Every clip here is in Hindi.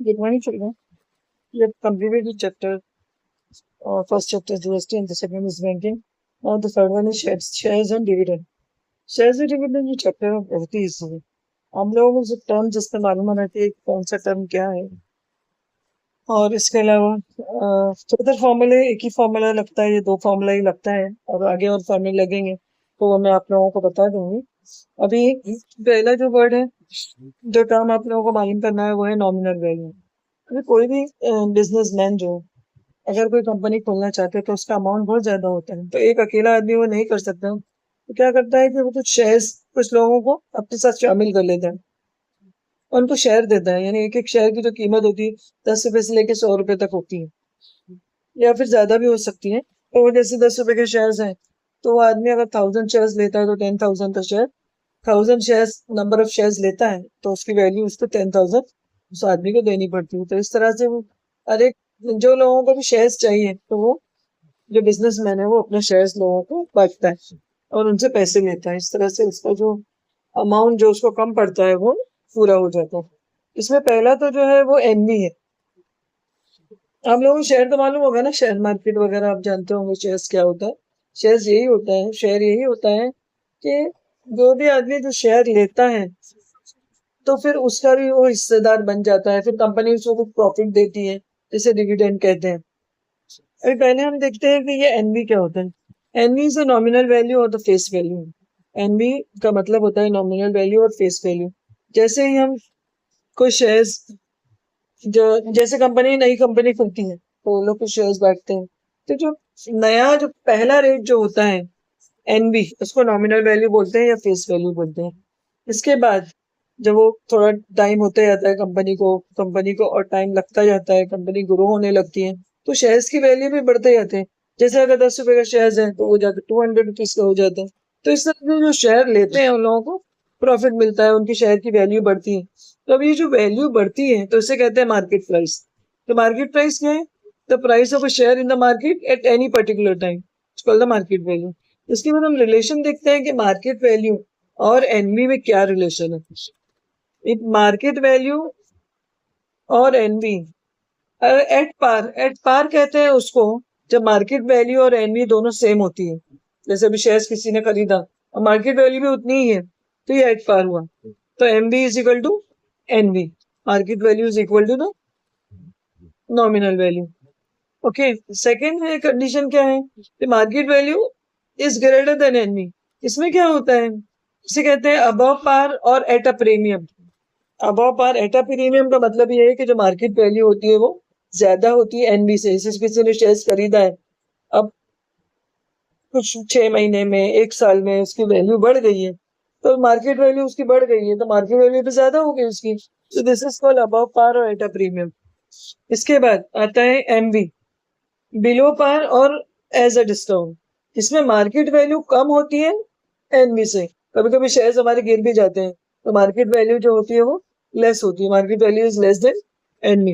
Good morning, children. We have completed the chapter. First chapter is GST and the second is banking. Now the third one is shares and dividend. Shares और डिविडेंड ये चैप्टर में बहुत ही ईजी है। हम लोगों को जो टर्म जिसमें मालूम होना चाहिए कि कौन सा टर्म क्या है, और इसके अलावा फर्दर फॉर्मूले एक ही फॉर्मूला लगता है, ये दो फॉर्मूला ही लगता है, और आगे और फॉर्मूले लगेंगे तो वो मैं आप लोगों को बता दूंगी। अभी पहला जो वर्ड है, जो टर्म आप लोगों को मालूम करना है वो है नॉमिनल वैल्यू। अभी कोई भी बिजनेसमैन जो अगर कोई कंपनी खोलना चाहते हैं तो उसका अमाउंट बहुत ज्यादा होता है, तो एक अकेला आदमी वो नहीं कर सकता। तो क्या करता है कि वो कुछ शेयर्स कुछ लोगों को अपने साथ शामिल कर लेता है, उनको शेयर देता है। यानी एक एक शेयर की जो कीमत होती है 10 रुपए से लेकर 100 रुपए तक होती है, या फिर ज्यादा भी हो सकती है। तो वो जैसे 10 रुपए के शेयर्स हैं, तो वो आदमी अगर 1000 शेयर्स लेता है तो 10,000 का share, 1000 shares number of shares लेता है तो उसकी वैल्यू उसको 10,000 उस आदमी को देनी पड़ती है। तो इस तरह से वो हर एक जो लोगों को भी शेयर्स चाहिए तो वो जो बिजनेसमैन है वो अपने शेयर्स लोगों को बांटता है और उनसे पैसे लेता है। इस तरह से उसका जो अमाउंट जो उसको कम पड़ता है वो पूरा हो जाता है। इसमें पहला तो जो है वो एनवी है। आप लोगों को शेयर तो मालूम होगा ना, शेयर मार्केट वगैरह आप जानते होंगे शेयर्स क्या होता है। शेयर्स यही होता है, शेयर यही होता है कि जो भी आदमी जो शेयर लेता है तो फिर उसका भी वो हिस्सेदार बन जाता है, फिर कंपनी उसको कुछ प्रॉफिट देती है, जिसे डिविडेंड कहते हैं। अभी पहले हम देखते हैं कि ये एनवी क्या होता है। NV is a nominal value और द फेस वैल्यू। एनवी का मतलब होता है नॉमिनल वैल्यू और फेस वैल्यू। जैसे ही हम कोई शेयर्स, जो जैसे कंपनी नई कंपनी खुलती है तो वो लोग कुछ शेयर्स बांटते हैं, तो जो नया जो पहला रेट जो होता है एनवी, उसको नॉमिनल वैल्यू बोलते हैं या फेस वैल्यू बोलते हैं। इसके बाद जब वो थोड़ा टाइम होते जाता है कंपनी को और टाइम लगता जाता है, कंपनी ग्रो होने लगती है, तो शेयर्स की वैल्यू भी बढ़ते जाते हैं। जैसे अगर 10 रुपए का शेयर्स है तो वो जाकर 200 रुपीज का हो जाता है। तो इस तरह से जो शेयर लेते हैं उन लोगों को प्रॉफिट मिलता है, उनकी शेयर की वैल्यू बढ़ती है। तो अब ये जो वैल्यू बढ़ती है तो इसे कहते हैं मार्केट प्राइस। तो मार्केट प्राइस क्या है? The price of a share in the market at any particular time, it's called the market value. इसके बाद हम रिलेशन देखते हैं कि मार्केट वैल्यू और एनवी में क्या रिलेशन है। मार्केट वैल्यू और एनवी एट पार कहते हैं उसको जब मार्केट वैल्यू और एनवी दोनों सेम होती है। जैसे अभी शेयर्स किसी ने खरीदा और मार्केट वैल्यू भी उतनी ही है तो ये एट पार हुआ। तो MV is equal to NV, market value is equal to the nominal value. Okay, second है कंडीशन क्या है? Market value is greater than NV. इसमें क्या होता है? इसे कहते हैं अबव पार और at a premium. Above par at a premium का मतलब ये है कि जो मार्केट वैल्यू होती है वो ज्यादा होती है एनवी से। जैसे किसी ने शेयर्स खरीदा है, अब कुछ 6 महीने में 1 साल में उसकी वैल्यू बढ़ गई है, तो मार्केट वैल्यू उसकी बढ़ गई है तो मार्केट वैल्यू तो ज्यादा हो गई उसकी। तो this is called above par और एट अ प्रीमियम। इसके बाद आता है एमवी, बिलो पार और एज अ डिस्काउंट। इसमें मार्केट वैल्यू कम होती है एनवी से। कभी कभी शेयर्स हमारे गिर भी जाते हैं तो मार्केट वैल्यू जो होती है वो लेस होती है, market value is less than NV,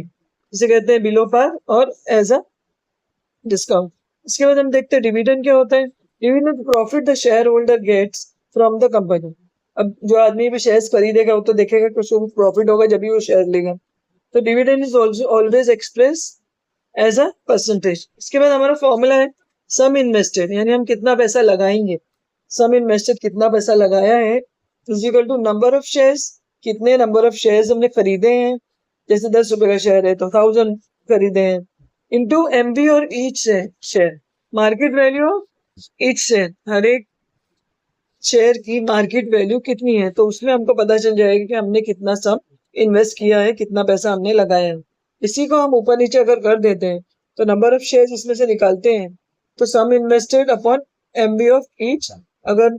इसे कहते हैं बिलो पार और एज अ डिस्काउंट। इसके बाद हम देखते हैं डिविडेंड क्या होता है। Dividend profit the shareholder gets from the company. अब जो आदमी भी शेयर्स खरीदेगा वो तो देखेगा कि उसको प्रॉफिट होगा जब भी वो शेयर लेगा। तो dividend is also always express as a percentage. इसके बाद हमारा फॉर्मूला है सम इन्वेस्टेड, यानी हम कितना पैसा लगाएंगे। सम इन्वेस्टेड कितना पैसा लगाया है is equal to number of shares, कितने नंबर ऑफ शेयर्स हमने खरीदे हैं। जैसे 10 रुपए का शेयर है तो 1000 खरीदे हैं, इंटू एमवी और each share, market value of each share, हर एक शेयर की मार्केट वैल्यू कितनी है। तो उसमें हमको पता चल जाएगा कि हमने कितना सम इन्वेस्ट किया है, कितना पैसा हमने लगाया है। इसी को हम ऊपर नीचे अगर कर देते हैं तो नंबर ऑफ शेयर्स इसमें से निकालते हैं, तो sum invested upon MV of each. अगर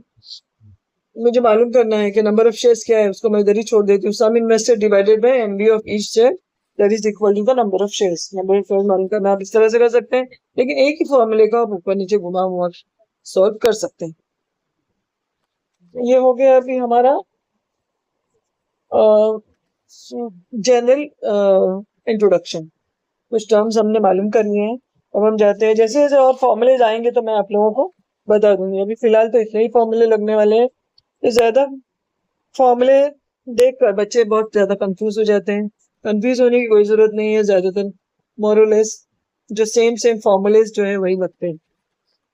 मुझे मालूम करना है कि नंबर ऑफ शेयर्स क्या है उसको मैं इधर ही छोड़ देती हूँ, sum invested divided by MV of each share that is equal to the number of shares. Number of shares मालूम करना आप इस तरह से कर सकते हैं, लेकिन एक ही फॉर्मूले का आप ऊपर नीचे घुमा हुआ सॉल्व कर सकते हैं। ये हो गया अभी हमारा जनरल इंट्रोडक्शन। कुछ टर्म्स हमने मालूम करनी है। अब हम जाते हैं, जैसे जैसे और फॉर्मूलेज आएंगे तो मैं आप लोगों को बता दूंगी। अभी फिलहाल तो इतने ही फॉर्मूले लगने वाले हैं। तो ज्यादा फॉर्मूले देख कर बच्चे बहुत ज्यादा कंफ्यूज हो जाते हैं। कंफ्यूज होने की कोई जरूरत नहीं है, ज्यादातर मोरलेस जो सेम फॉर्मूलेज जो है वही लगते हैं।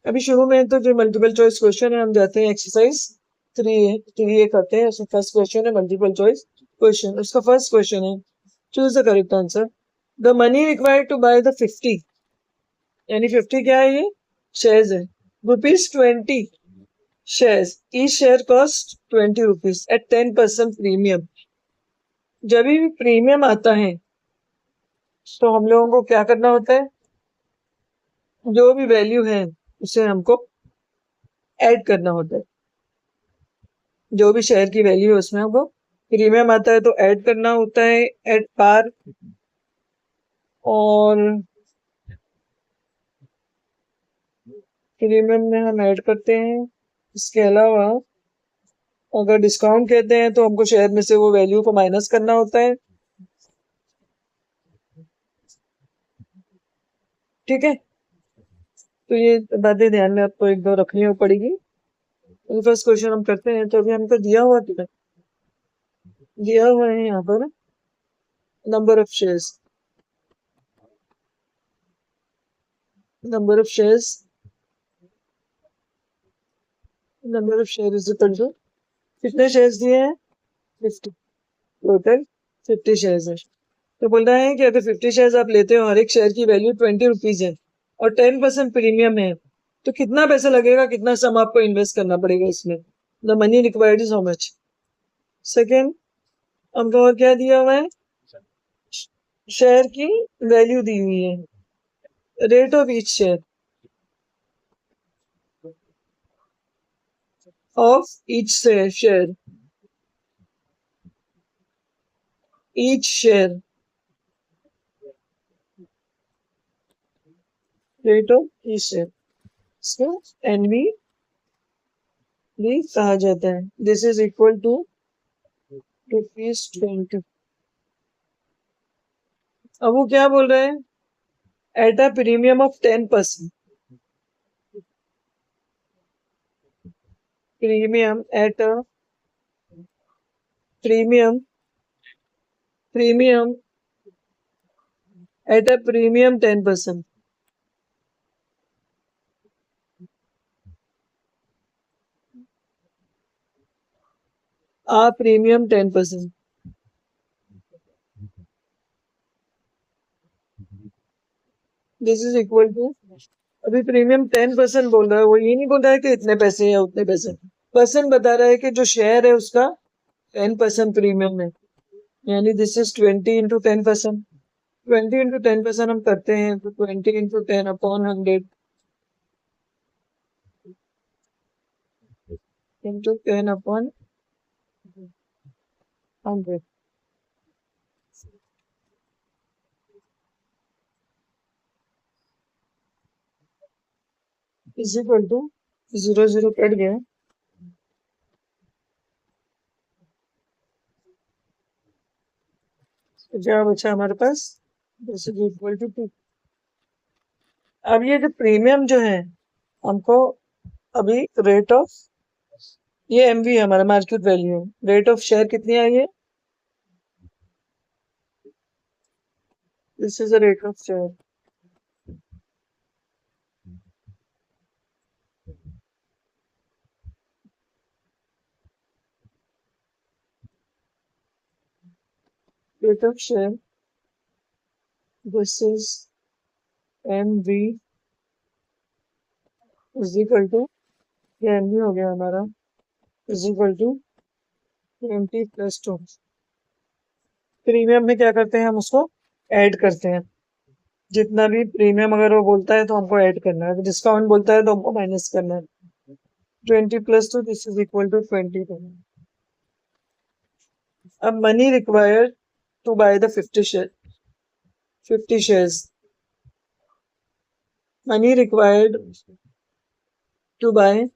अभी शुरू में तो जो मल्टीपल चॉइस क्वेश्चन है हम जाते हैं एक्सरसाइज 3A करते हैं। उसमें फर्स्ट क्वेश्चन है मल्टीपल चॉइस क्वेश्चन। उसका फर्स्ट क्वेश्चन है choose the correct answer. The money required to buy the 50, यानी 50 क्या है, ये शेयर्स है, ₹20 shares, each share cost ₹20 at 10% premium. जब भी प्रीमियम आता है तो हम लोगों को क्या करना होता है, जो भी वैल्यू है उसे हमको ऐड करना होता है। जो भी शेयर की वैल्यू है उसमें हमको प्रीमियम आता है तो ऐड करना होता है एट पार। और प्रीमियम में हम ऐड करते हैं। इसके अलावा अगर डिस्काउंट कहते हैं तो हमको शेयर में से वो वैल्यू को माइनस करना होता है। ठीक है, तो ये बातें ध्यान में आपको एक दो रखनी पड़ेगी। फर्स्ट क्वेश्चन हम करते हैं। तो अभी हमको दिया हुआ कितना दिया हुआ है यहाँ पर, number of shares, number of shares, number of share is equal to, कितने शेयर्स दिए हैं 50, टोटल 50 शेयर्स है। तो बोल रहा है कि अगर 50 शेयर्स आप लेते हो, हर एक शेयर की वैल्यू ₹20 है और 10% प्रीमियम है, तो कितना पैसा लगेगा, कितना सम आपको इन्वेस्ट करना पड़ेगा इसमें। The money required is how much. Second, हमको और क्या दिया हुआ है, शेयर की वैल्यू दी हुई है, rate of each share, of each share, each share, rate of each share, इसको एनवी भी कहा जाता है। This is equal to ₹20। अब वो क्या बोल रहे हैं, at a premium of 10%, premium at a premium premium at a premium 10%, a premium 10%। This is equal to, अभी प्रीमियम 10% बोल रहा है, वो ये नहीं बोल रहा है कि इतने पैसे या उतने पैसे, परसेंट बता रहा है कि जो शेयर है उसका 10% प्रीमियम है, यानी दिस इज 20 × 10%। 20 × 10% हम करते हैं तो 20 × 10/100 into 10/100 is equal to, zero zero cut गया, तो क्या बचा हमारे पास, दिस इज इक्वल टू 2। अब ये जो प्रीमियम जो है हमको, अभी रेट ऑफ, ये एमवी है हमारा market value, rate of share कितनी आई है, this is the rate of share, rate of share, this is MV is equal to, ये एमवी हो गया हमारा, इज इक्वल टू 20 + 2। प्रीमियम में क्या करते हैं, हम उसको ऐड करते हैं, जितना भी प्रीमियम अगर वो बोलता है तो हमको ऐड करना है, डिस्काउंट बोलता है तो हमको माइनस करना है। 20 + 2, दिस इज इक्वल टू 22। अब money required to buy the 50 shares, money required to buy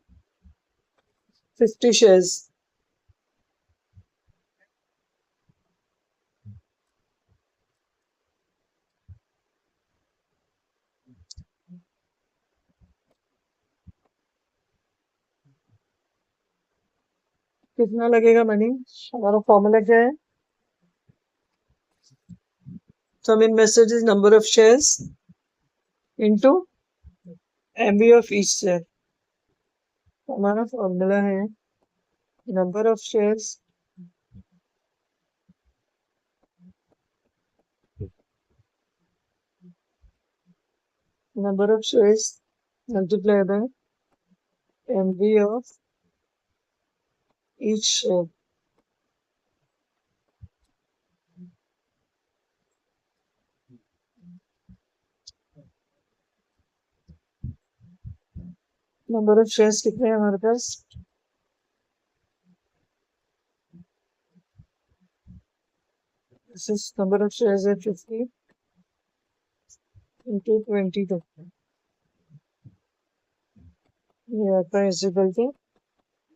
50 shares, कितना लगेगा मनी, हमारा फॉर्मूला क्या है, sum invested is number of shares into MV of each share. हमारा फॉर्मूला है number of shares multiply by MV of each share. Number of shares कितने हैं हमारे पास? This is number of shares at 50 into 22. ये आता है is equal to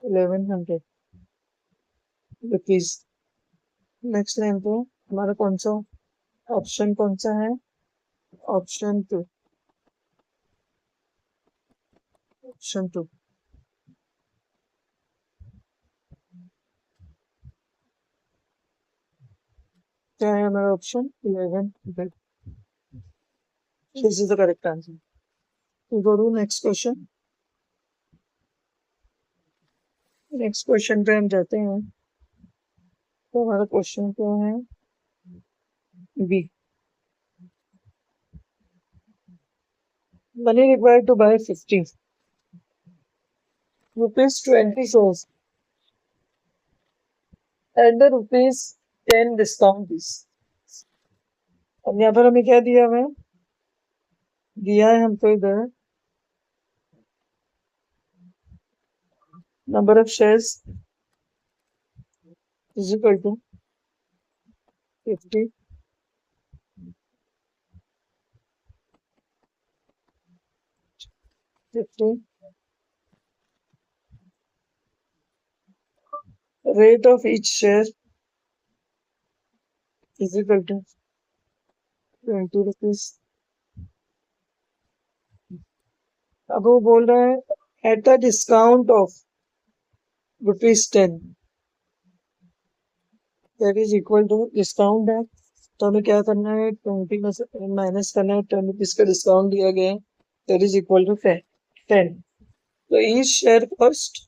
1100 rupees. Next line पे हमारा कौन सा है? Option two. क्या है हमारा option? 1100। This is the correct answer. Go to next question. Next question पे हम जाते हैं। तो हमारा क्वेश्चन क्या है? B. Money required to buy 50 rupees 20 source at the rupees 10 discount is। अब यहाँ पर हमें क्या दिया है? दिया है हमको इधर number of shares is equal to 50 rate of each share is equal to 20 rupees। अब वो बोल रहा है at a discount of ₹10 that is equal to discount है तो हमें क्या करना है? 20 में से माइनस करना है। 10 रुपीज का डिस्काउंट दिया गया है दैट इज इक्वल टू 10। तो each share cost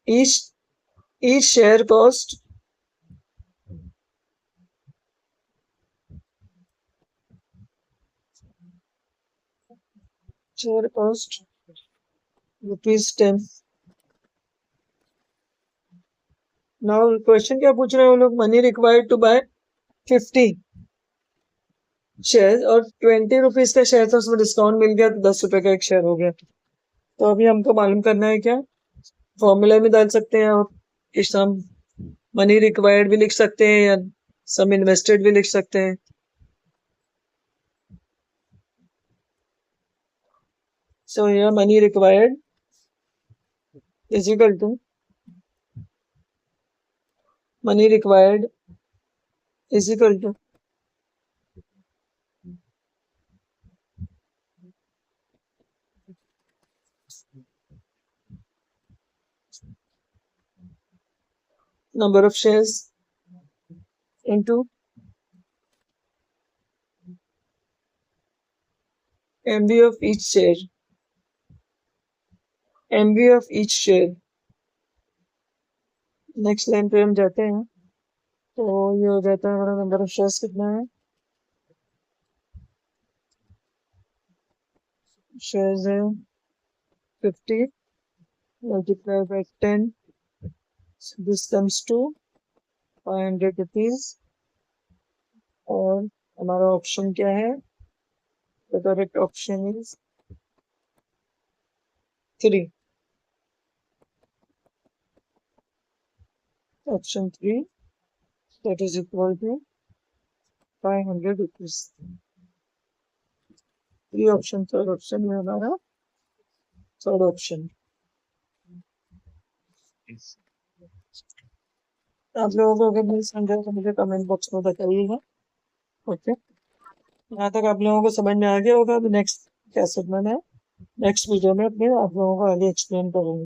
₹10। Now question क्या पूछ रहे हैं वो लोग? Money required to buy 50 share और 20 रुपीज का शेयर था, उसमें डिस्काउंट मिल गया तो 10 रुपए का एक शेयर हो गया। तो अभी हमको मालूम करना है क्या? फॉर्मूला में डाल सकते हैं और सम मनी रिक्वायर्ड भी लिख सकते हैं या सम इन्वेस्टेड भी लिख सकते हैं। So here money required is equal to number of shares into MV of each share। नेक्स्ट लाइन पे हम जाते हैं तो ये हो जाता है हमारा नंबर ऑफ शेयर्स कितना है? शेयर्स है 50 multiplied by 10, so this comes to 500 rupees। और हमारा ऑप्शन क्या है? The correct option is 3। Option 3 that is equal to 500 rupees। 3 option third option में हमारा थर्ड ऑप्शन। आप लोगों को अगर नहीं समझा तो मुझे कमेंट बॉक्स में बताइएगा। ओके, यहाँ तक आप लोगों को समझ में आ गया होगा। नेक्स्ट क्या समझना है नेक्स्ट वीडियो में अपने आप लोगों को आगे एक्सप्लेन करूंगी।